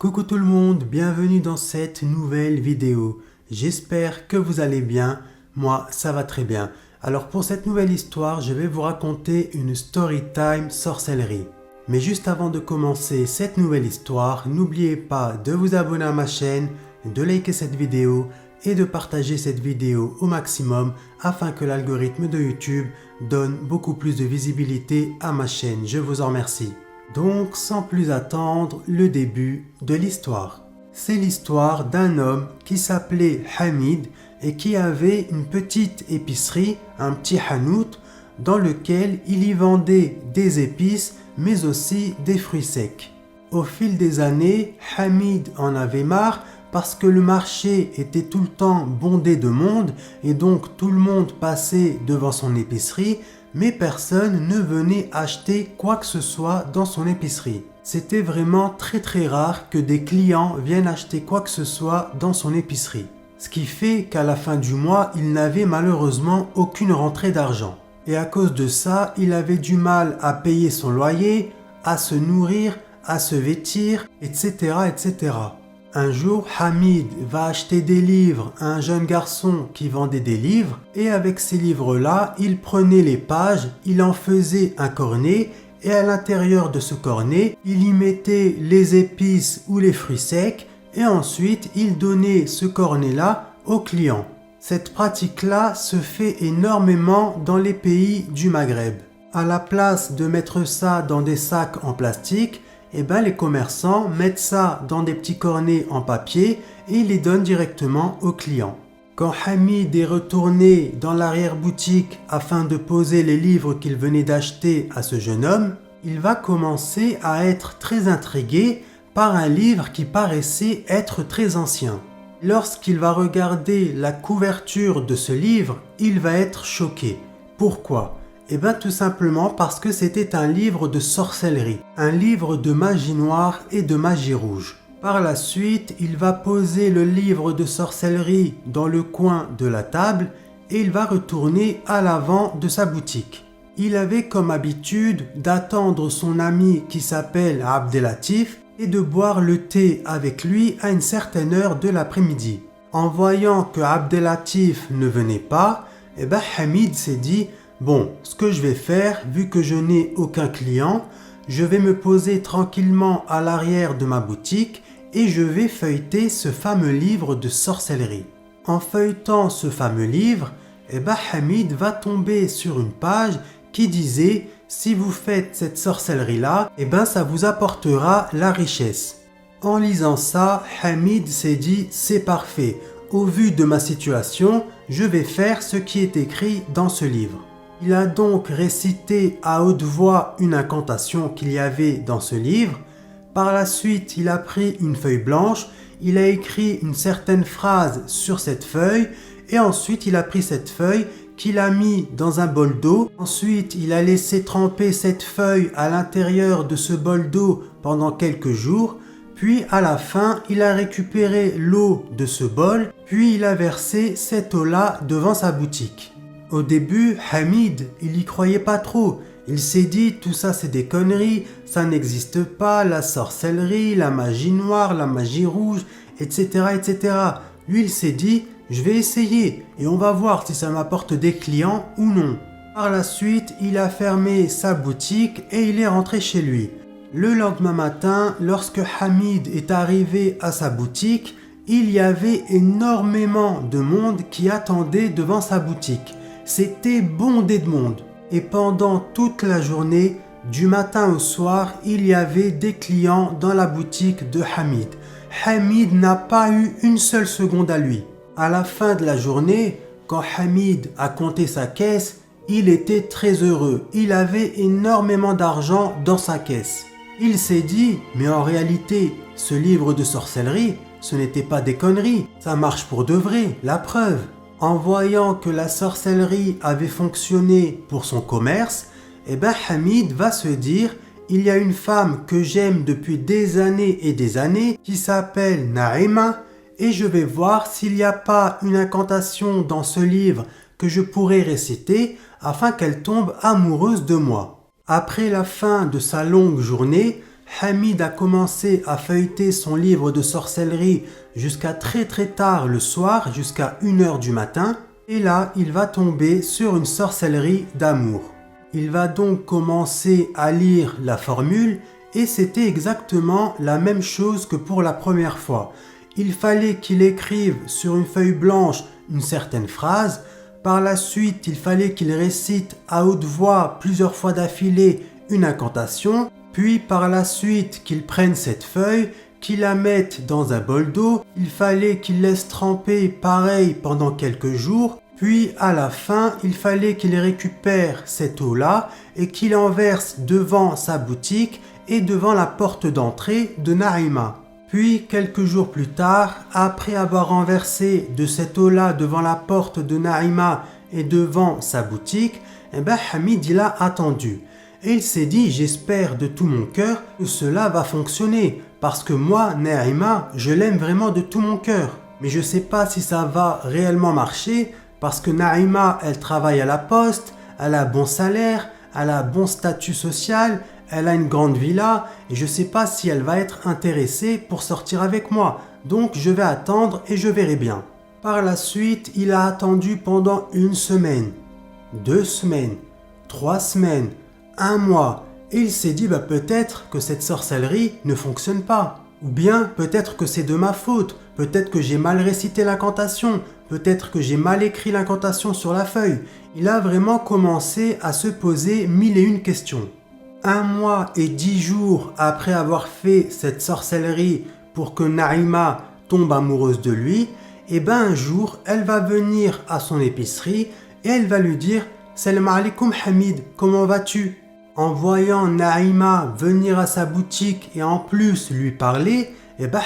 Coucou tout le monde, bienvenue dans cette nouvelle vidéo. J'espère que vous allez bien, moi ça va très bien. Alors pour cette nouvelle histoire, je vais vous raconter une story time sorcellerie. Mais juste avant de commencer cette nouvelle histoire, n'oubliez pas de vous abonner à ma chaîne, de liker cette vidéo et de partager cette vidéo au maximum afin que l'algorithme de YouTube donne beaucoup plus de visibilité à ma chaîne. Je vous en remercie. Donc, sans plus attendre, le début de l'histoire. C'est l'histoire d'un homme qui s'appelait Hamid et qui avait une petite épicerie, un petit hanout, dans lequel il y vendait des épices, mais aussi des fruits secs. Au fil des années, Hamid en avait marre parce que le marché était tout le temps bondé de monde et donc tout le monde passait devant son épicerie, mais personne ne venait acheter quoi que ce soit dans son épicerie. C'était vraiment très rare que des clients viennent acheter quoi que ce soit dans son épicerie. Ce qui fait qu'à la fin du mois, il n'avait malheureusement aucune rentrée d'argent. Et à cause de ça, il avait du mal à payer son loyer, à se nourrir, à se vêtir, etc. Un jour, Hamid va acheter des livres à un jeune garçon qui vendait des livres et avec ces livres-là, il prenait les pages, il en faisait un cornet et à l'intérieur de ce cornet, il y mettait les épices ou les fruits secs et ensuite il donnait ce cornet-là aux clients. Cette pratique-là se fait énormément dans les pays du Maghreb. À la place de mettre ça dans des sacs en plastique, les commerçants mettent ça dans des petits cornets en papier et ils les donnent directement aux clients. Quand Hamid est retourné dans l'arrière-boutique afin de poser les livres qu'il venait d'acheter à ce jeune homme, il va commencer à être très intrigué par un livre qui paraissait être très ancien. Lorsqu'il va regarder la couverture de ce livre, il va être choqué. Pourquoi ? Tout simplement parce que c'était un livre de sorcellerie, un livre de magie noire et de magie rouge. Par la suite, il va poser le livre de sorcellerie dans le coin de la table et il va retourner à l'avant de sa boutique. Il avait comme habitude d'attendre son ami qui s'appelle Abdelatif et de boire le thé avec lui à une certaine heure de l'après-midi. En voyant que Abdelatif ne venait pas, Hamid s'est dit « Bon, ce que je vais faire, vu que je n'ai aucun client, je vais me poser tranquillement à l'arrière de ma boutique et je vais feuilleter ce fameux livre de sorcellerie. » En feuilletant ce fameux livre, Hamid va tomber sur une page qui disait « Si vous faites cette sorcellerie-là, ça vous apportera la richesse. » En lisant ça, Hamid s'est dit « C'est parfait, au vu de ma situation, je vais faire ce qui est écrit dans ce livre. » Il a donc récité à haute voix une incantation qu'il y avait dans ce livre. Par la suite, il a pris une feuille blanche, il a écrit une certaine phrase sur cette feuille et ensuite il a pris cette feuille qu'il a mis dans un bol d'eau. Ensuite, il a laissé tremper cette feuille à l'intérieur de ce bol d'eau pendant quelques jours. Puis à la fin, il a récupéré l'eau de ce bol, puis il a versé cette eau-là devant sa boutique. Au début, Hamid, il y croyait pas trop. Il s'est dit, tout ça c'est des conneries, ça n'existe pas, la sorcellerie, la magie noire, la magie rouge, etc. Lui, il s'est dit, je vais essayer et on va voir si ça m'apporte des clients ou non. Par la suite, il a fermé sa boutique et il est rentré chez lui. Le lendemain matin, lorsque Hamid est arrivé à sa boutique, il y avait énormément de monde qui attendait devant sa boutique. C'était bondé de monde. Et pendant toute la journée, du matin au soir, il y avait des clients dans la boutique de Hamid. Hamid n'a pas eu une seule seconde à lui. À la fin de la journée, quand Hamid a compté sa caisse, il était très heureux. Il avait énormément d'argent dans sa caisse. Il s'est dit, mais en réalité, ce livre de sorcellerie, ce n'était pas des conneries. Ça marche pour de vrai, la preuve. En voyant que la sorcellerie avait fonctionné pour son commerce, Hamid va se dire « Il y a une femme que j'aime depuis des années et des années qui s'appelle Naïma et je vais voir s'il n'y a pas une incantation dans ce livre que je pourrais réciter afin qu'elle tombe amoureuse de moi. » Après la fin de sa longue journée, Hamid a commencé à feuilleter son livre de sorcellerie jusqu'à très tard le soir, jusqu'à 1h du matin. Et là, il va tomber sur une sorcellerie d'amour. Il va donc commencer à lire la formule et c'était exactement la même chose que pour la première fois. Il fallait qu'il écrive sur une feuille blanche une certaine phrase. Par la suite, il fallait qu'il récite à haute voix plusieurs fois d'affilée une incantation. Puis par la suite, qu'il prenne cette feuille, qu'il la mette dans un bol d'eau. Il fallait qu'il laisse tremper pareil pendant quelques jours. Puis à la fin, il fallait qu'il récupère cette eau-là et qu'il en verse devant sa boutique et devant la porte d'entrée de Naïma. Puis quelques jours plus tard, après avoir renversé de cette eau-là devant la porte de Naïma et devant sa boutique, Hamid il a attendu. Et il s'est dit, j'espère de tout mon cœur que cela va fonctionner. Parce que moi, Naïma, je l'aime vraiment de tout mon cœur. Mais je ne sais pas si ça va réellement marcher parce que Naïma, elle travaille à la poste, elle a un bon salaire, elle a un bon statut social, elle a une grande villa et je ne sais pas si elle va être intéressée pour sortir avec moi. Donc je vais attendre et je verrai bien. Par la suite, il a attendu pendant 1 semaine, 2 semaines, 3 semaines, 1 mois. Et il s'est dit peut-être que cette sorcellerie ne fonctionne pas. Ou bien peut-être que c'est de ma faute. Peut-être que j'ai mal récité l'incantation. Peut-être que j'ai mal écrit l'incantation sur la feuille. Il a vraiment commencé à se poser 1001 questions. 1 mois et 10 jours après avoir fait cette sorcellerie pour que Naïma tombe amoureuse de lui, un jour, elle va venir à son épicerie et elle va lui dire « Salam alaikum Hamid, comment vas-tu ?» En voyant Naïma venir à sa boutique et en plus lui parler,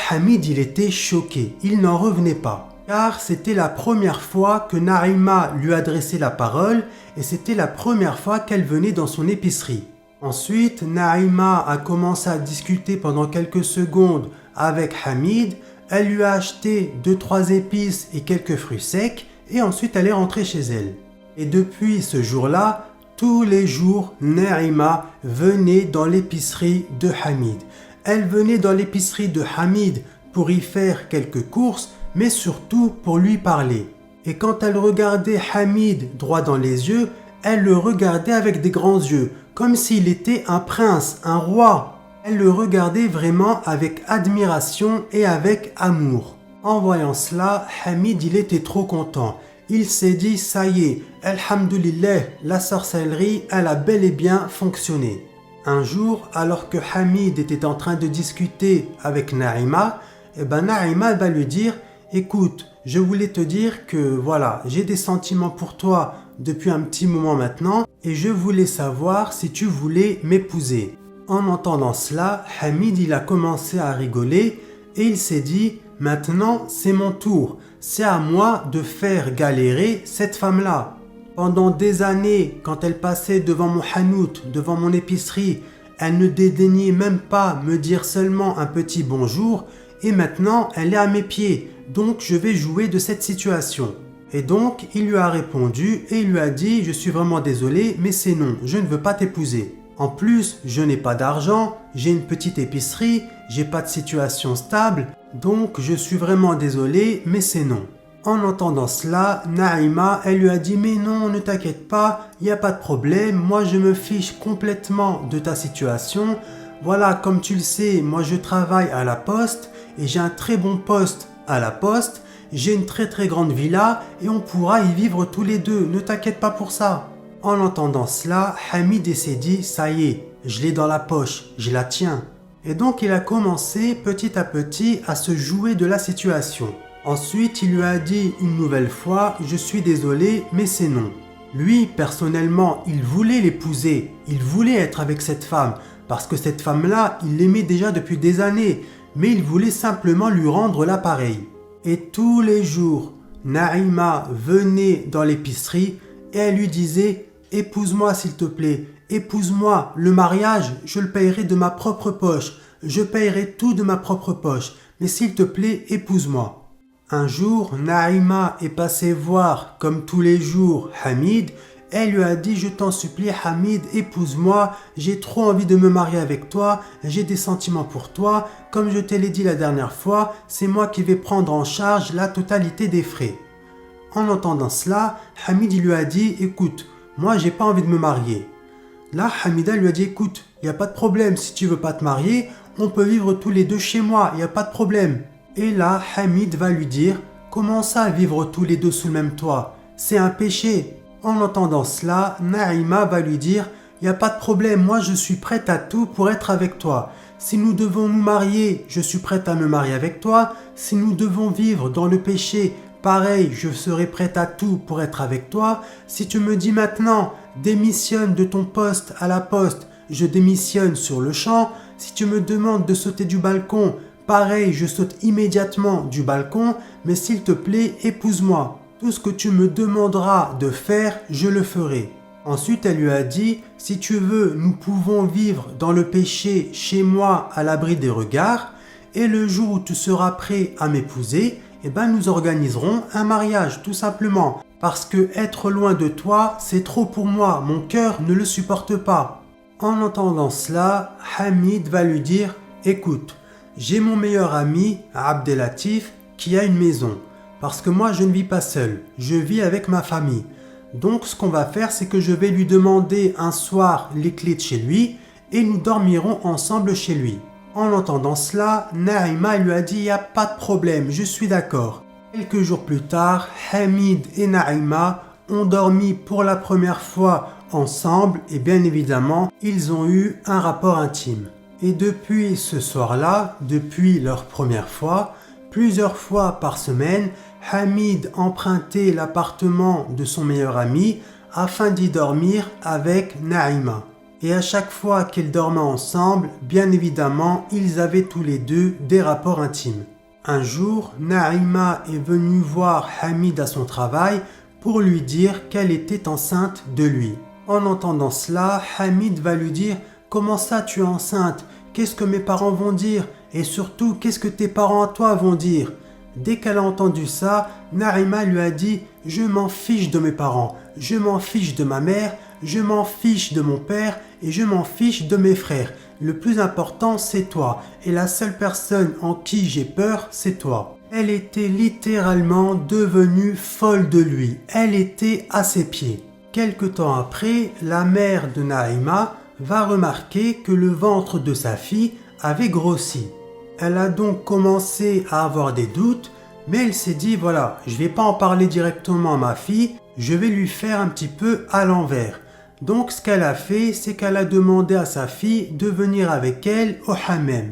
Hamid il était choqué, il n'en revenait pas. Car c'était la première fois que Naïma lui adressait la parole et c'était la première fois qu'elle venait dans son épicerie. Ensuite, Naïma a commencé à discuter pendant quelques secondes avec Hamid. Elle lui a acheté 2-3 épices et quelques fruits secs et ensuite elle est rentrée chez elle. Et depuis ce jour-là, tous les jours, Naïma venait dans l'épicerie de Hamid. Elle venait dans l'épicerie de Hamid pour y faire quelques courses, mais surtout pour lui parler. Et quand elle regardait Hamid droit dans les yeux, elle le regardait avec des grands yeux, comme s'il était un prince, un roi. Elle le regardait vraiment avec admiration et avec amour. En voyant cela, Hamid il était trop content. Il s'est dit, ça y est, alhamdoulilah, la sorcellerie, elle a bel et bien fonctionné. Un jour, alors que Hamid était en train de discuter avec Naïma, Naïma va lui dire, écoute, je voulais te dire que voilà, j'ai des sentiments pour toi depuis un petit moment maintenant et je voulais savoir si tu voulais m'épouser. En entendant cela, Hamid il a commencé à rigoler et il s'est dit, maintenant c'est mon tour. C'est à moi de faire galérer cette femme-là. Pendant des années, quand elle passait devant mon hanout, devant mon épicerie, elle ne dédaignait même pas me dire seulement un petit bonjour et maintenant elle est à mes pieds, donc je vais jouer de cette situation. Et donc il lui a répondu et il lui a dit « Je suis vraiment désolé, mais c'est non, je ne veux pas t'épouser. En plus, je n'ai pas d'argent, j'ai une petite épicerie, j'ai pas de situation stable, donc je suis vraiment désolé, mais c'est non. » En entendant cela, Naïma, elle lui a dit « Mais non, ne t'inquiète pas, il n'y a pas de problème, moi je me fiche complètement de ta situation. Voilà, comme tu le sais, moi je travaille à la poste et j'ai un très bon poste à la poste, j'ai une très grande villa et on pourra y vivre tous les deux, ne t'inquiète pas pour ça. » En entendant cela, Hamid s'est dit « Ça y est, je l'ai dans la poche, je la tiens. » Et donc il a commencé petit à petit à se jouer de la situation. Ensuite, il lui a dit une nouvelle fois « Je suis désolé, mais c'est non. » Lui, personnellement, il voulait l'épouser, il voulait être avec cette femme, parce que cette femme-là, il l'aimait déjà depuis des années, mais il voulait simplement lui rendre l'appareil. Et tous les jours, Naïma venait dans l'épicerie et elle lui disait « Épouse-moi s'il te plaît, épouse-moi, le mariage, je le payerai de ma propre poche, je payerai tout de ma propre poche, mais s'il te plaît, épouse-moi. » Un jour, Naïma est passée voir, comme tous les jours, Hamid Elle lui a dit « Je t'en supplie Hamid, épouse-moi, j'ai trop envie de me marier avec toi, j'ai des sentiments pour toi, comme je te l'ai dit la dernière fois, c'est moi qui vais prendre en charge la totalité des frais. » En entendant cela, Hamid lui a dit « Écoute, moi j'ai pas envie de me marier. » Là, Hamida lui a dit « Écoute, il n'y a pas de problème, si tu veux pas te marier, on peut vivre tous les deux chez moi, il n'y a pas de problème. » Et là, Hamid va lui dire « Comment ça, vivre tous les deux sous le même toit? C'est un péché. » En entendant cela, Naïma va lui dire « Il n'y a pas de problème, moi je suis prête à tout pour être avec toi. Si nous devons nous marier, je suis prête à me marier avec toi. Si nous devons vivre dans le péché, pareil, je serai prête à tout pour être avec toi. Si tu me dis maintenant, démissionne de ton poste à la poste, je démissionne sur le champ. Si tu me demandes de sauter du balcon, pareil, je saute immédiatement du balcon, mais s'il te plaît, épouse-moi. Tout ce que tu me demanderas de faire, je le ferai. » Ensuite, elle lui a dit « Si tu veux, nous pouvons vivre dans le péché chez moi à l'abri des regards, et le jour où tu seras prêt à m'épouser, eh ben nous organiserons un mariage, tout simplement. Parce que être loin de toi, c'est trop pour moi, mon cœur ne le supporte pas. » En entendant cela, Hamid va lui dire « Écoute, j'ai mon meilleur ami, Abdelatif, qui a une maison. Parce que moi, je ne vis pas seul, je vis avec ma famille. Donc, ce qu'on va faire, c'est que je vais lui demander un soir les clés de chez lui et nous dormirons ensemble chez lui. » En entendant cela, Naïma lui a dit « Il n'y a pas de problème, je suis d'accord. » Quelques jours plus tard, Hamid et Naïma ont dormi pour la première fois ensemble et bien évidemment, ils ont eu un rapport intime. Et depuis ce soir-là, depuis leur première fois, plusieurs fois par semaine, Hamid empruntait l'appartement de son meilleur ami afin d'y dormir avec Naïma. Et à chaque fois qu'ils dormaient ensemble, bien évidemment, ils avaient tous les deux des rapports intimes. Un jour, Naïma est venue voir Hamid à son travail pour lui dire qu'elle était enceinte de lui. En entendant cela, Hamid va lui dire « Comment ça tu es enceinte? Qu'est-ce que mes parents vont dire? Et surtout, qu'est-ce que tes parents à toi vont dire ?» Dès qu'elle a entendu ça, Naïma lui a dit « Je m'en fiche de mes parents, je m'en fiche de ma mère, je m'en fiche de mon père et je m'en fiche de mes frères. Le plus important, c'est toi. Et la seule personne en qui j'ai peur, c'est toi. » Elle était littéralement devenue folle de lui. Elle était à ses pieds. Quelque temps après, la mère de Naïma va remarquer que le ventre de sa fille avait grossi. Elle a donc commencé à avoir des doutes, mais elle s'est dit voilà, je ne vais pas en parler directement à ma fille, je vais lui faire un petit peu à l'envers. Donc ce qu'elle a fait, c'est qu'elle a demandé à sa fille de venir avec elle au hammam.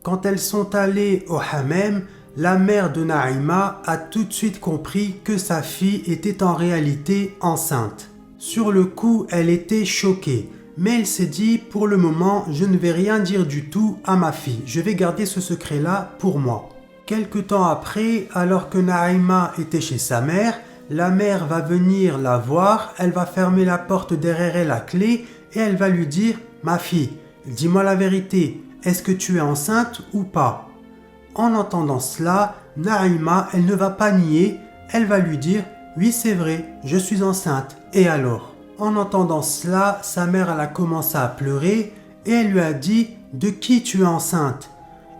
Quand elles sont allées au hammam, la mère de Naïma a tout de suite compris que sa fille était en réalité enceinte. Sur le coup, elle était choquée. Mais elle s'est dit, pour le moment, je ne vais rien dire du tout à ma fille. Je vais garder ce secret-là pour moi. Quelque temps après, alors que Naïma était chez sa mère, la mère va venir la voir, elle va fermer la porte derrière elle à clé et elle va lui dire « Ma fille, dis-moi la vérité, est-ce que tu es enceinte ou pas ?» En entendant cela, Naïma, elle ne va pas nier, elle va lui dire « Oui, c'est vrai, je suis enceinte. Et alors ?» En entendant cela, sa mère elle a commencé à pleurer et elle lui a dit « De qui tu es enceinte ?»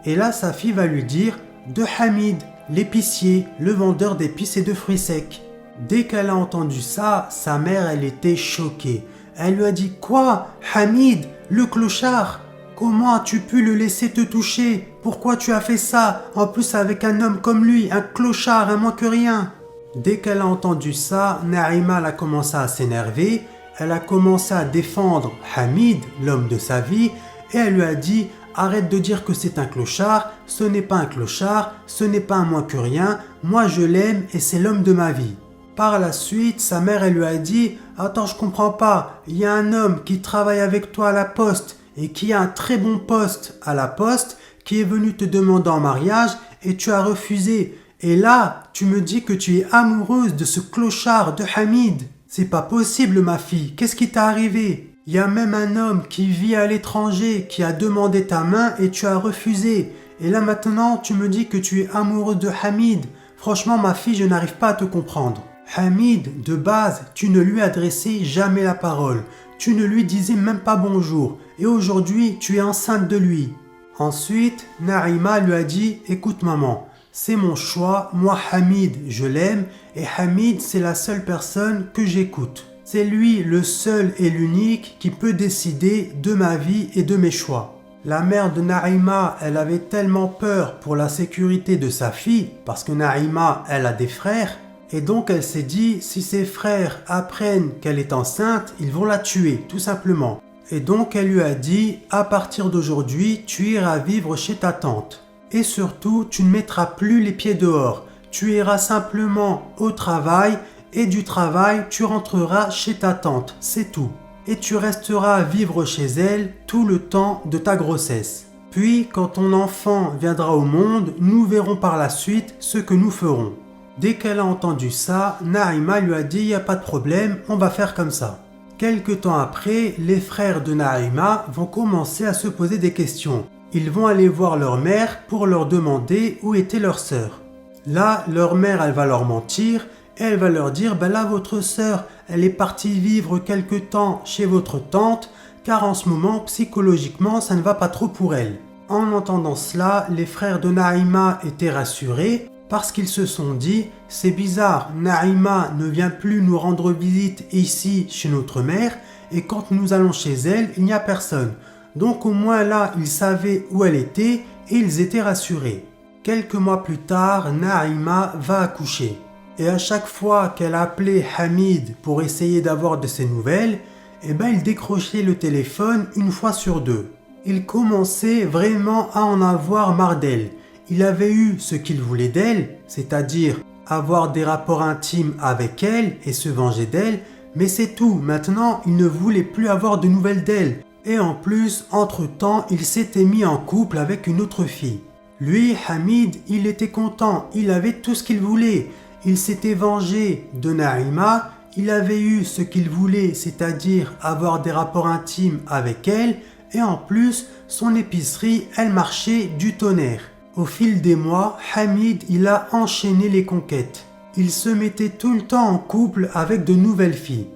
Et là, sa fille va lui dire « De Hamid, l'épicier, le vendeur d'épices et de fruits secs. » Dès qu'elle a entendu ça, sa mère elle était choquée. Elle lui a dit « Quoi? Hamid, le clochard? Comment as-tu pu le laisser te toucher? Pourquoi tu as fait ça? En plus avec un homme comme lui, un clochard, un moins que rien. » Dès qu'elle a entendu ça, Naïma a commencé à s'énerver, elle a commencé à défendre Hamid, l'homme de sa vie, et elle lui a dit « Arrête de dire que c'est un clochard, ce n'est pas un clochard, ce n'est pas un moins que rien, moi je l'aime et c'est l'homme de ma vie. » Par la suite, sa mère elle lui a dit « Attends, je comprends pas, il y a un homme qui travaille avec toi à la poste et qui a un très bon poste à la poste, qui est venu te demander en mariage et tu as refusé. Et là, tu me dis que tu es amoureuse de ce clochard de Hamid. C'est pas possible, ma fille. Qu'est-ce qui t'est arrivé? Il y a même un homme qui vit à l'étranger qui a demandé ta main et tu as refusé. Et là maintenant, tu me dis que tu es amoureuse de Hamid. Franchement, ma fille, je n'arrive pas à te comprendre. » Hamid, de base, tu ne lui adressais jamais la parole. Tu ne lui disais même pas bonjour. Et aujourd'hui, tu es enceinte de lui. » Ensuite, Naïma lui a dit « Écoute maman, c'est mon choix. Moi, Hamid, je l'aime. Et Hamid, c'est la seule personne que j'écoute. C'est lui le seul et l'unique qui peut décider de ma vie et de mes choix. » La mère de Naïma, elle avait tellement peur pour la sécurité de sa fille, parce que Naïma, elle a des frères, et donc elle s'est dit, si ses frères apprennent qu'elle est enceinte, ils vont la tuer, tout simplement. Et donc elle lui a dit, à partir d'aujourd'hui, tu iras vivre chez ta tante. Et surtout, tu ne mettras plus les pieds dehors. Tu iras simplement au travail, et du travail, tu rentreras chez ta tante, c'est tout. Et tu resteras vivre chez elle tout le temps de ta grossesse. Puis, quand ton enfant viendra au monde, nous verrons par la suite ce que nous ferons. Dès qu'elle a entendu ça, Naïma lui a dit « Y a pas de problème, on va faire comme ça ». Quelque temps après, les frères de Naïma vont commencer à se poser des questions. Ils vont aller voir leur mère pour leur demander où était leur sœur. Là, leur mère, elle va leur mentir. Elle va leur dire, ben là votre sœur, elle est partie vivre quelque temps chez votre tante, car en ce moment, psychologiquement, ça ne va pas trop pour elle. En entendant cela, les frères de Naïma étaient rassurés, parce qu'ils se sont dit, c'est bizarre, Naïma ne vient plus nous rendre visite ici chez notre mère, et quand nous allons chez elle, il n'y a personne. Donc au moins là, ils savaient où elle était, et ils étaient rassurés. Quelques mois plus tard, Naïma va accoucher. Et à chaque fois qu'elle appelait Hamid pour essayer d'avoir de ses nouvelles, il décrochait le téléphone une fois sur deux. Il commençait vraiment à en avoir marre d'elle. Il avait eu ce qu'il voulait d'elle, c'est-à-dire avoir des rapports intimes avec elle et se venger d'elle, mais c'est tout. Maintenant, il ne voulait plus avoir de nouvelles d'elle. Et en plus, entre-temps, il s'était mis en couple avec une autre fille. Lui, Hamid, il était content, il avait tout ce qu'il voulait. Il s'était vengé de Naïma, il avait eu ce qu'il voulait, c'est-à-dire avoir des rapports intimes avec elle, et en plus, son épicerie, elle marchait du tonnerre. Au fil des mois, Hamid, il a enchaîné les conquêtes. Il se mettait tout le temps en couple avec de nouvelles filles.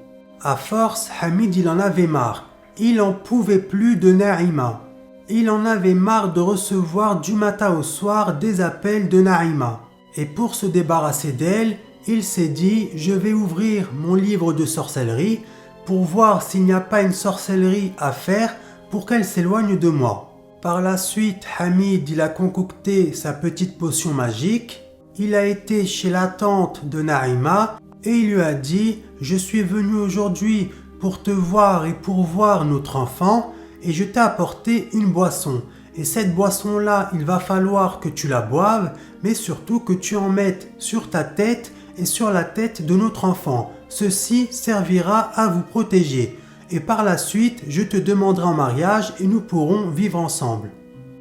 À force, Hamid, il en avait marre. Il n'en pouvait plus de Naïma. Il en avait marre de recevoir du matin au soir des appels de Naïma. Et pour se débarrasser d'elle, il s'est dit « Je vais ouvrir mon livre de sorcellerie pour voir s'il n'y a pas une sorcellerie à faire pour qu'elle s'éloigne de moi. » Par la suite, Hamid il a concocté sa petite potion magique. Il a été chez la tante de Naïma et il lui a dit « Je suis venu aujourd'hui pour te voir et pour voir notre enfant et je t'ai apporté une boisson. Et cette boisson-là, il va falloir que tu la boives, mais surtout que tu en mettes sur ta tête et sur la tête de notre enfant. Ceci servira à vous protéger. Et par la suite, je te demanderai en mariage et nous pourrons vivre ensemble. »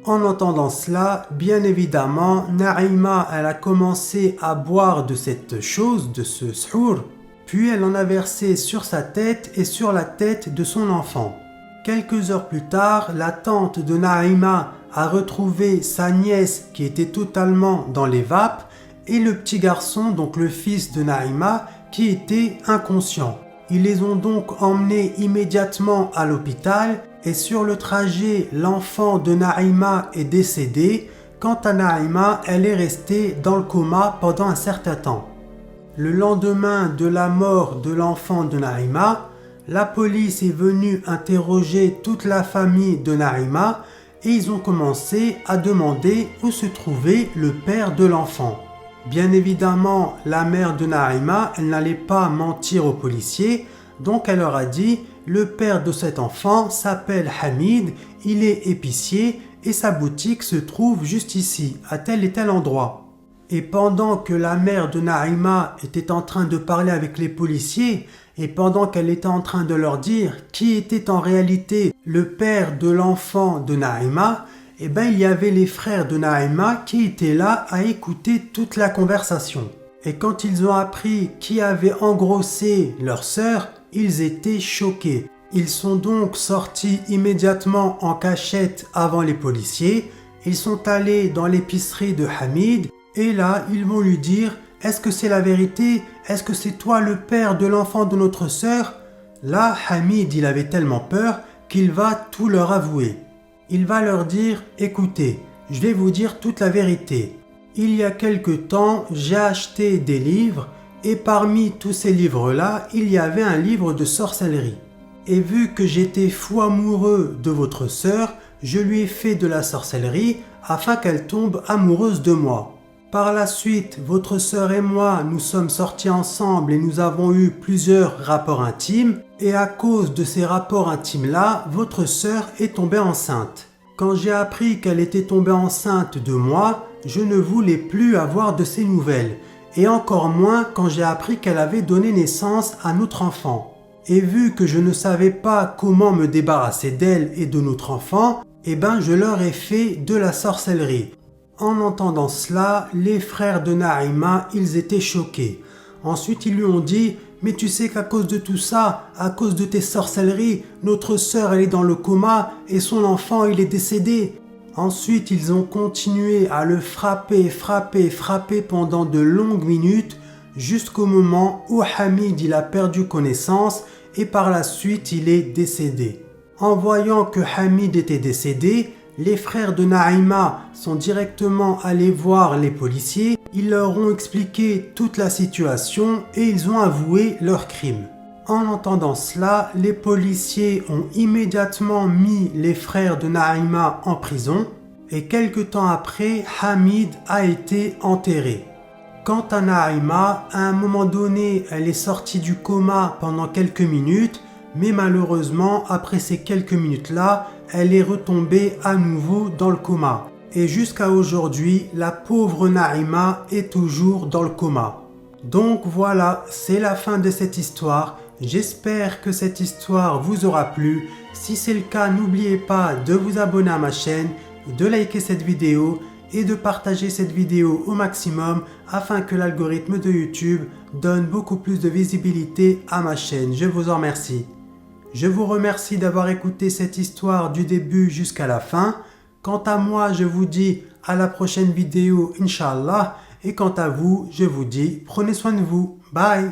En entendant cela, bien évidemment, Naïma, elle a commencé à boire de cette chose, de ce shour, puis elle en a versé sur sa tête et sur la tête de son enfant. Quelques heures plus tard, la tante de Naïma a retrouvé sa nièce qui était totalement dans les vapes et le petit garçon, donc le fils de Naïma, qui était inconscient. Ils les ont donc emmenés immédiatement à l'hôpital et sur le trajet, l'enfant de Naïma est décédé. Quant à Naïma, elle est restée dans le coma pendant un certain temps. Le lendemain de la mort de l'enfant de Naïma, la police est venue interroger toute la famille de Naïma et ils ont commencé à demander où se trouvait le père de l'enfant. Bien évidemment, la mère de Naïma, elle n'allait pas mentir aux policiers, donc elle leur a dit « Le père de cet enfant s'appelle Hamid, il est épicier et sa boutique se trouve juste ici, à tel et tel endroit. » Et pendant que la mère de Naïma était en train de parler avec les policiers, et pendant qu'elle était en train de leur dire qui était en réalité le père de l'enfant de Naïma, il y avait les frères de Naïma qui étaient là à écouter toute la conversation. Et quand ils ont appris qui avait engrossé leur sœur, ils étaient choqués. Ils sont donc sortis immédiatement en cachette avant les policiers. Ils sont allés dans l'épicerie de Hamid Et là, ils vont lui dire « Est-ce que c'est la vérité? Est-ce que c'est toi le père de l'enfant de notre sœur ?» Là, Hamid, il avait tellement peur qu'il va tout leur avouer. Il va leur dire « Écoutez, je vais vous dire toute la vérité. Il y a quelque temps, j'ai acheté des livres et parmi tous ces livres-là, il y avait un livre de sorcellerie. Et vu que j'étais fou amoureux de votre sœur, je lui ai fait de la sorcellerie afin qu'elle tombe amoureuse de moi. Par la suite, votre sœur et moi, nous sommes sortis ensemble et nous avons eu plusieurs rapports intimes. Et à cause de ces rapports intimes-là, votre sœur est tombée enceinte. Quand j'ai appris qu'elle était tombée enceinte de moi, je ne voulais plus avoir de ses nouvelles. Et encore moins quand j'ai appris qu'elle avait donné naissance à notre enfant. Et vu que je ne savais pas comment me débarrasser d'elle et de notre enfant, je leur ai fait de la sorcellerie. En entendant cela, les frères de Naïma, ils étaient choqués. Ensuite, ils lui ont dit « Mais tu sais qu'à cause de tout ça, à cause de tes sorcelleries, notre sœur elle est dans le coma et son enfant il est décédé. » Ensuite, ils ont continué à le frapper pendant de longues minutes jusqu'au moment où Hamid il a perdu connaissance et par la suite il est décédé. En voyant que Hamid était décédé, les frères de Naïma sont directement allés voir les policiers, ils leur ont expliqué toute la situation et ils ont avoué leur crime. En entendant cela, les policiers ont immédiatement mis les frères de Naïma en prison et quelque temps après, Hamid a été enterré. Quant à Naïma, à un moment donné, elle est sortie du coma pendant quelques minutes, mais malheureusement, après ces quelques minutes-là, elle est retombée à nouveau dans le coma. Et jusqu'à aujourd'hui, la pauvre Naïma est toujours dans le coma. Donc voilà, c'est la fin de cette histoire. J'espère que cette histoire vous aura plu. Si c'est le cas, n'oubliez pas de vous abonner à ma chaîne, de liker cette vidéo et de partager cette vidéo au maximum afin que l'algorithme de YouTube donne beaucoup plus de visibilité à ma chaîne. Je vous en remercie. Je vous remercie d'avoir écouté cette histoire du début jusqu'à la fin. Quant à moi, je vous dis à la prochaine vidéo, Inch'Allah. Et quant à vous, je vous dis, prenez soin de vous. Bye!